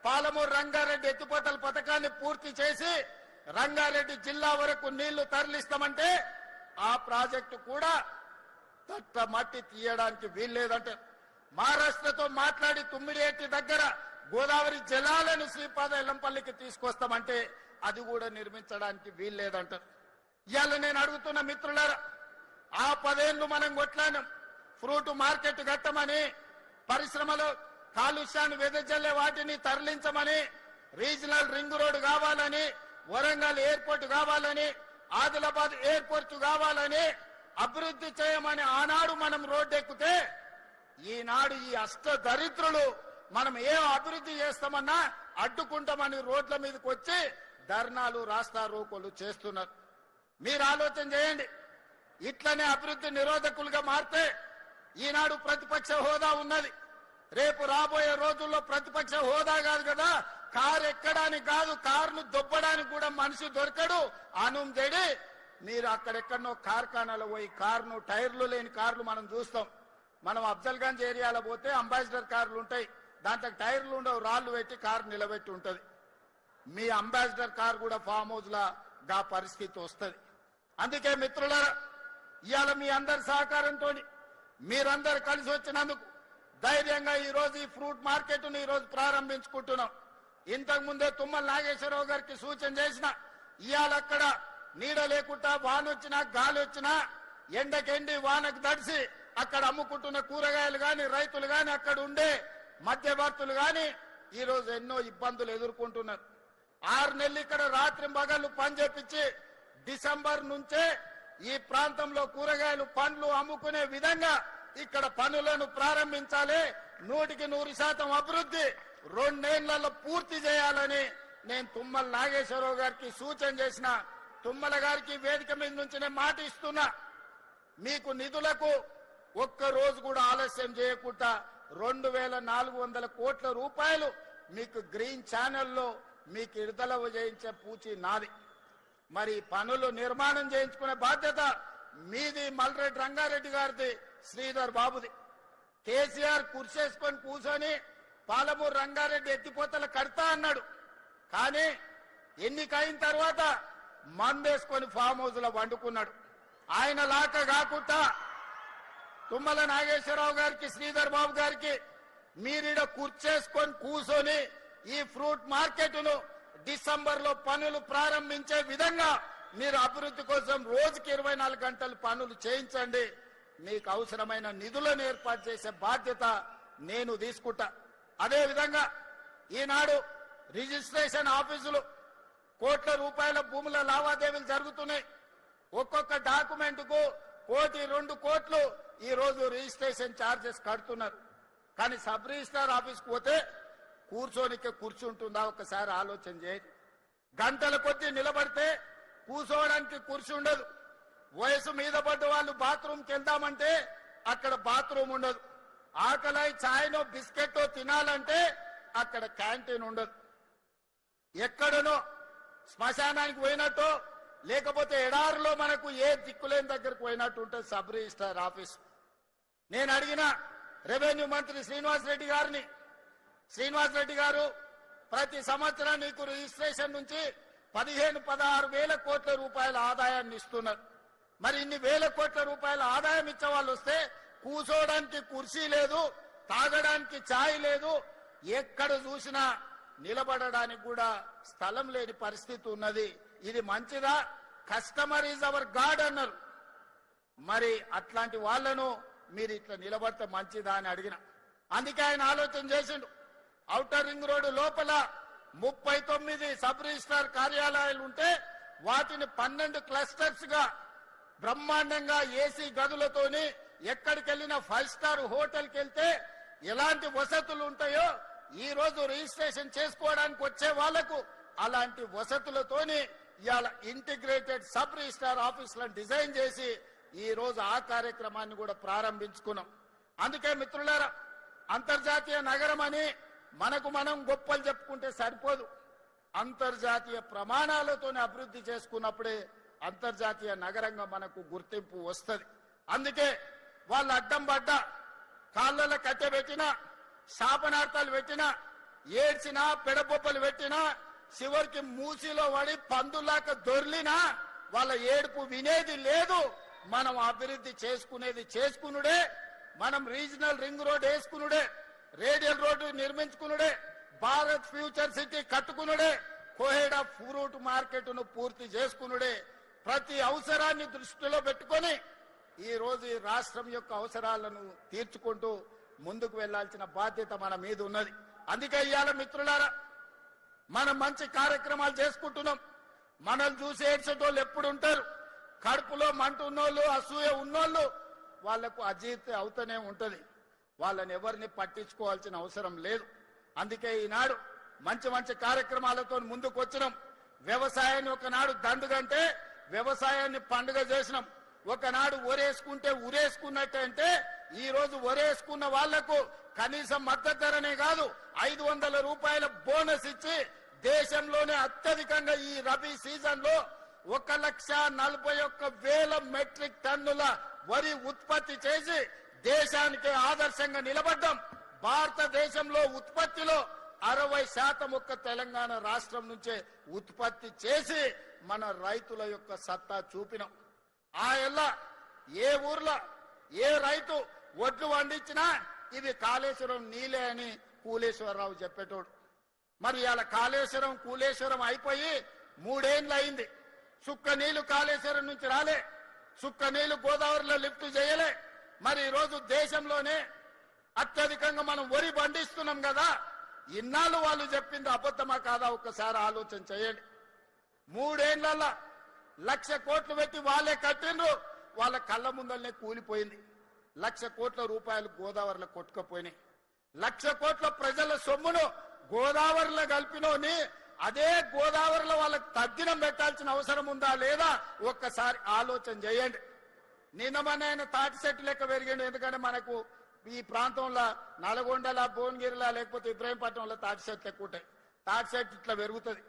పాలమూరు రంగారెడ్డి ఎత్తిపోతల పథకాన్ని పూర్తి చేసి రంగారెడ్డి జిల్లా వరకు నీళ్లు తరలిస్తామంటే ఆ ప్రాజెక్టు కూడా తట్ట మట్టి తీయడానికి వీల్లేదంటారు. మహారాష్ట్రతో మాట్లాడి తుమ్మిడియేటి దగ్గర గోదావరి జలాలను శ్రీపాద ఎల్లంపల్లికి తీసుకొస్తామంటే అది కూడా నిర్మించడానికి వీల్లేదంటారు. ఇవాళ నేను అడుగుతున్న మిత్రులారా, ఆ 10 ఏళ్లు మనం కొట్లాను ఫ్రూట్ మార్కెట్ కట్టమని, పరిశ్రమలో కాలుష్యాన్ని వెదజల్లే వాటిని తరలించమని, రీజనల్ రింగ్ రోడ్ కావాలని, వరంగల్ ఎయిర్పోర్ట్ కావాలని, ఆదిలాబాద్ ఎయిర్పోర్ట్ కావాలని, అభివృద్ధి చేయమని ఆనాడు మనం రోడ్డెక్కితే ఈనాడు ఈ అష్ట దరిద్రులు మనం ఏ అభివృద్ధి చేస్తామన్నా అడ్డుకుంటామని రోడ్ల మీదకి వచ్చి ధర్నాలు రాస్తా రోకోలు చేస్తున్నారు. మీరు ఆలోచన చేయండి. ఇట్లనే అభివృద్ధి నిరోధకులుగా మారితే ఈనాడు ప్రతిపక్ష హోదా ఉన్నది. రేపు రాబోయే రోజుల్లో ప్రతిపక్ష హోదా కాదు కదా, కారు ఎక్కడానికి కాదు, కారును దొబ్బడానికి కూడా మనిషి దొరకడు. అనుంజడి మీరు అక్కడెక్కడనో కార్ఖానాలో పోయి కారును టైర్లు లేని కార్లు మనం చూస్తాం. మనం అఫ్జల్గంజ్ ఏరియాలో పోతే అంబాసిడర్ కార్లు ఉంటాయి, దాంట్లో టైర్లు ఉండవు, రాళ్లు పెట్టి కారు నిలబెట్టి ఉంటది. మీ అంబాసిడర్ కార్ కూడా ఫామ్ హౌస్ గా పరిస్థితి వస్తుంది. అందుకే మిత్రులారా, ఇవాళ మీ అందరి సహకారంతో మీరందరు కలిసి వచ్చినందుకు ధైర్యంగా ఈ రోజు ఈ ఫ్రూట్ మార్కెట్ ను ఈ రోజు ప్రారంభించుకుంటున్నాం. ఇంతకు ముందే తుమ్మల నాగేశ్వరరావు గారికి సూచన చేసిన, ఇవాళ అక్కడ నీడ లేకుండా వానొచ్చినా గాలి వచ్చినా ఎండకెండి వానకు దడిసి అక్కడ అమ్ముకుంటున్న కూరగాయలు గాని, రైతులు గాని, అక్కడ ఉండే మధ్యవర్తులు గాని ఈ రోజు ఎన్నో ఇబ్బందులు ఎదుర్కొంటున్నారు. 6 నెలలు ఇక్కడ రాత్రి పగళ్ళు పని చేపించి డిసెంబర్ నుంచే ఈ ప్రాంతంలో కూరగాయలు పండ్లు అమ్ముకునే విధంగా ఇక్కడ పనులను ప్రారంభించాలి. 100% అభివృద్ధి 2 ఏళ్లలో పూర్తి చేయాలని నేను తుమ్మల నాగేశ్వరరావు గారికి సూచన చేసిన. తుమ్మల గారికి వేదిక మీద నుంచి నేను మాట ఇస్తున్నా, మీకు నిధులకు ఒక్క రోజు కూడా ఆలస్యం చేయకుండా 2400 కోట్ల రూపాయలు మీకు గ్రీన్ ఛానల్లో మీకు విడుదల చేయించే పూచి నాది. మరి పనులు నిర్మాణం చేయించుకునే బాధ్యత మీది, మల్రెడ్డి రంగారెడ్డి గారిది, శ్రీధర్ బాబుది. కేసీఆర్ కుర్చేసుకొని కూర్చొని పాలమూరు రంగారెడ్డి ఎత్తిపోతల కడతా అన్నాడు. కానీ ఎన్నికైన తర్వాత మందేసుకొని ఫామ్ హౌస్ లో వండుకున్నాడు. ఆయన లాక కాకుండా తుమ్మల నాగేశ్వరరావు గారికి, శ్రీధర్ బాబు గారికి మీరిడ కుర్చేసుకొని కూర్చొని ఈ ఫ్రూట్ మార్కెట్ ను డిసెంబర్ లో పనులు ప్రారంభించే విధంగా మీరు అభివృద్ధి కోసం రోజుకి 24 గంటలు పనులు చేయించండి. మీకు అవసరమైన నిధులను ఏర్పాటు చేసే బాధ్యత నేను తీసుకుంటా. అదే విధంగా ఈనాడు రిజిస్ట్రేషన్ ఆఫీసులు కోట్ల రూపాయల భూముల లావాదేవీలు జరుగుతున్నాయి. ఒక్కొక్క డాక్యుమెంట్ కు 1 కోటి 2 కోట్లు ఈ రోజు రిజిస్ట్రేషన్ ఛార్జెస్ కడుతున్నారు. కానీ సబ్ రిజిస్ట్రార్ ఆఫీస్కి పోతే కూర్చోనికే కూర్చుంటుందా ఒకసారి ఆలోచన చేయండి. గంటల కొద్దీ నిలబడితే కూర్చోవడానికి కుర్చీ ఉండదు. వయసు మీద పడ్డ వాళ్ళు బాత్రూమ్కి వెళ్దామంటే అక్కడ బాత్రూమ్ ఉండదు. ఆకలై ఛాయ్నో బిస్కెట్టో తినాలంటే అక్కడ క్యాంటీన్ ఉండదు. ఎక్కడనో శ్మశానానికి పోయినట్టు లేకపోతే ఎడారిలో మనకు ఏ దిక్కులేని దగ్గరకు పోయినట్టు ఉంటుంది సబ్ రిజిస్ట్రార్ ఆఫీస్. నేను అడిగిన రెవెన్యూ మంత్రి శ్రీనివాస్ రెడ్డి గారిని, శ్రీనివాస్ గారు ప్రతి సంవత్సరం నీకు రిజిస్ట్రేషన్ నుంచి 15-16 వేల కోట్ల రూపాయల ఆదాయాన్ని ఇస్తున్నారు. మరి ఇన్ని వేల కోట్ల రూపాయల ఆదాయం ఇచ్చే వాళ్ళు వస్తే కూర్చోవడానికి కుర్చీ లేదు, తాగడానికి ఛాయ్ లేదు, ఎక్కడ చూసినా నిలబడడానికి కూడా స్థలం లేని పరిస్థితి ఉన్నది. ఇది మంచిదా? కస్టమర్ ఈజ్ అవర్ గాడ్ అన్నారు. మరి అట్లాంటి వాళ్లను మీరు ఇట్లా నిలబడితే మంచిదా అని అడిగిన. అందుకే ఆయన ఆలోచన చేసిండు. ఔటర్ రింగ్ రోడ్డు లోపల 39 సబ్ రిజిస్ట్రార్ కార్యాలయాలు ఉంటే వాటిని 12 క్లస్టర్స్ గా బ్రహ్మాండంగా ఏసీ గదులతోని ఎక్కడికి వెళ్ళినా 5 స్టార్ హోటల్కి వెళ్తే ఎలాంటి వసతులు ఉంటాయో ఈ రోజు రిజిస్ట్రేషన్ చేసుకోవడానికి వచ్చే వాళ్లకు అలాంటి వసతులతోని ఇవాళ ఇంటిగ్రేటెడ్ సబ్ రిజిస్ట్రార్ ఆఫీసులను డిజైన్ చేసి ఈ రోజు ఆ కార్యక్రమాన్ని కూడా ప్రారంభించుకున్నాం. అందుకే మిత్రులారా, అంతర్జాతీయ నగరం అని మనకు మనం గొప్పలు చెప్పుకుంటే సరిపోదు. అంతర్జాతీయ ప్రమాణాలతోనే అభివృద్ధి చేసుకున్నప్పుడే అంతర్జాతీయ నగరంగా మనకు గుర్తింపు వస్తుంది. అందుకే వాళ్ళు అడ్డం పడ్డా, కాళ్ళలో కట్టె పెట్టినా, శాపనార్థాలు పెట్టినా ఏడ్చినా పెడబొబ్బలు పెట్టినా చివరికి మూసిలో పడి పందులాక దొర్లినా వాళ్ళ ఏడుపు వినేది లేదు. మనం అభివృద్ధి చేసుకునేది చేసుకునుడే, మనం రీజనల్ రింగ్ రోడ్ వేసుకునుడే, రేడియల్ రోడ్డు నిర్మించుకునుడే, భారత్ ఫ్యూచర్ సిటీ కట్టుకునుడే, కోహెడా ఫ్రూట్ మార్కెట్ ను పూర్తి చేసుకునుడే. ప్రతి అవసరాన్ని దృష్టిలో పెట్టుకొని ఈ రోజు ఈ రాష్ట్రం యొక్క అవసరాలను తీర్చుకుంటూ ముందుకు వెళ్లాల్సిన బాధ్యత మన మీద ఉన్నది. అందుకే ఇవాళ మిత్రులారా మనం మంచి కార్యక్రమాలు చేసుకుంటున్నాం. మనల్ని చూసి ఏడ్చేటోళ్ళు ఎప్పుడు ఉంటారు. కడుపులో మంట ఉన్నోళ్ళు, అసూయ ఉన్నోళ్ళు వాళ్లకు అజీర్తి అవుతూనే ఉంటది. వాళ్ళని ఎవరిని పట్టించుకోవాల్సిన అవసరం లేదు. అందుకే ఈనాడు మంచి మంచి కార్యక్రమాలతో ముందుకు వచ్చినాం. వ్యవసాయాన్ని ఒకనాడు దండుగంటే వ్యవసాయాన్ని పండుగ చేసినాం. ఒకనాడు ఒరేసుకుంటే ఉరేసుకున్నట్టంటే ఈ రోజు ఒరేసుకున్న వాళ్లకు కనీసం మద్దతు ధరనే కాదు 500 రూపాయల బోనస్ ఇచ్చి దేశంలోనే అత్యధికంగా ఈ రబీ సీజన్ లో 1,41,000 మెట్రిక్ టన్నుల వరి ఉత్పత్తి చేసి దేశానికి ఆదర్శంగా నిలబడ్డాం. భారతదేశంలో ఉత్పత్తిలో 60% ఒక్క తెలంగాణ రాష్ట్రం నుంచే ఉత్పత్తి చేసి మన రైతుల యొక్క సత్తా చూపినాం. ఆ ఎల్లా ఏ ఊర్లో ఏ రైతు ఒడ్లు పండించినా ఇవి కాళేశ్వరం నీలే అని కూలేశ్వరరావు చెప్పేటోడు. మరి ఇలా కాళేశ్వరం కూలేశ్వరం అయిపోయి 3 ఏళ్ళు అయింది. సుక్క నీళ్లు కాళేశ్వరం నుంచి రాలే, సుక్క నీళ్లు గోదావరిలో లిఫ్ట్ చేయలే. మరి ఈరోజు దేశంలోనే అత్యధికంగా మనం వరి పండిస్తున్నాం కదా. ఇన్నాళ్ళు వాళ్ళు చెప్పింది అబద్ధమా కాదా ఒక్కసారి ఆలోచన చేయండి. 3 ఏళ్లలో 1,00,000 కోట్లు పెట్టి వాళ్ళే కట్టిండ్రు, వాళ్ళ కళ్ళ ముందరనే కూలిపోయింది. 1,00,000 కోట్ల రూపాయలు గోదావరిలో కొట్టుకుపోయినాయి. 1,00,000 కోట్ల ప్రజల సొమ్మును గోదావరిలో కలిపినోని అదే గోదావరిలో వాళ్ళకి తగ్గినం పెట్టాల్సిన అవసరం ఉందా లేదా ఒక్కసారి ఆలోచన చేయండి. నిన్న మన ఆయన తాటి చెట్టు లెక్క పెరిగిండు. ఎందుకంటే మనకు ఈ ప్రాంతంలో నల్గొండల, భువనగిరిలా లేకపోతే ఇబ్రాహీంపట్నంలో తాటి చెట్లు ఎక్కువ ఉంటాయి. తాటి చెట్టు ఇట్లా పెరుగుతుంది.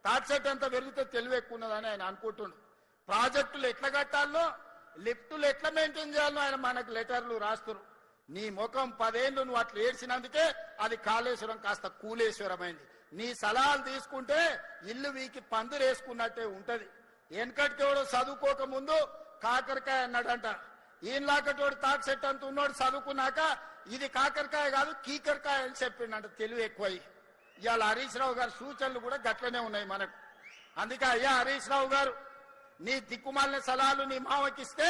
తాటి చెట్టు ఎంత పెరిగితే తెలివి ఎక్కువ ఉన్నదని ఆయన అనుకుంటుండు. ప్రాజెక్టులు ఎట్లా కట్టాలో, లిఫ్టులు ఎట్లా మెయింటైన్ చేయాలో ఆయన మనకు లెటర్లు రాస్తున్నారు. నీ ముఖం 10 ఏళ్ళు నువ్వు అట్లా ఏడ్చినందుకే అది కాళేశ్వరం కాస్త కూలేశ్వరమైంది. నీ సలహాలు తీసుకుంటే ఇల్లు వీకి పందిరేసుకున్నట్టే ఉంటది. వెనకటికేవాడు చదువుకోక ముందు కాకరకాయ అన్నాడంట. ఈయనలాకటోడు తాటి చెట్టు అంత ఉన్నాడు, చదువుకున్నాక ఇది కాకరకాయ కాదు కీకరకాయ అని చెప్పిండంట. తెలివి ఎక్కువై ఇవాళ హరీష్ రావు గారి సూచనలు కూడా గట్లనే ఉన్నాయి మనకు. అందుకే అయ్యా హరీష్ రావు గారు, నీ దిక్కుమాలిన సలహాలు నీ మామకిస్తే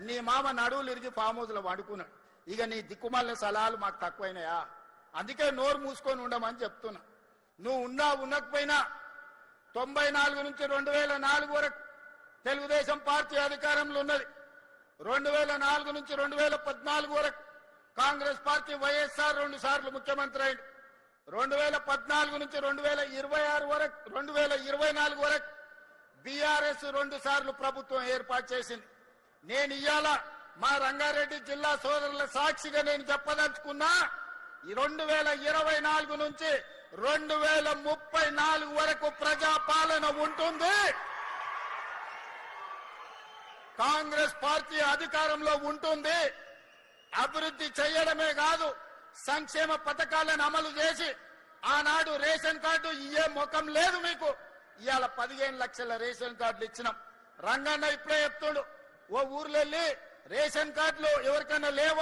నీ మామ నడువులు ఇరిగి ఫామ్ హౌస్ లో వండుకున్నాడు. ఇక నీ దిక్కుమాలిన సలహాలు మాకు తక్కువైనాయా? అందుకే నోరు మూసుకొని ఉండమని చెప్తున్నా. నువ్వు ఉండకపోయినా 94 నుంచి 2004 వరకు తెలుగుదేశం పార్టీ అధికారంలో ఉన్నది. 2004 నుంచి 2014 వరకు కాంగ్రెస్ పార్టీ వైఎస్ఆర్ 2 సార్లు ముఖ్యమంత్రి అయింది. 2014 నుంచి 2024 వరకు బీఆర్ఎస్ 2 సార్లు ప్రభుత్వం ఏర్పాటు చేసింది. నేను ఇవాళ మా రంగారెడ్డి జిల్లా సోదరుల సాక్షిగా నేను చెప్పదలుచుకున్నా, 2024 నుంచి 2034 వరకు ప్రజాపాలన ఉంటుంది. కాంగ్రెస్ పార్టీ అధికారంలో ఉంటుంది. అభివృద్ధి చేయడమే కాదు, సంక్షేమ పథకాలను అమలు చేసి ఆనాడు రేషన్ కార్డు ఇయ్యే ముఖం లేదు మీకు. ఇవాళ 15 లక్షల రేషన్ కార్డులు ఇచ్చినాం. రంగన్న ఇప్పుడే చెప్తుండు, ఓ ఊర్లో వెళ్ళి రేషన్ కార్డులు ఎవరికైనా లేవా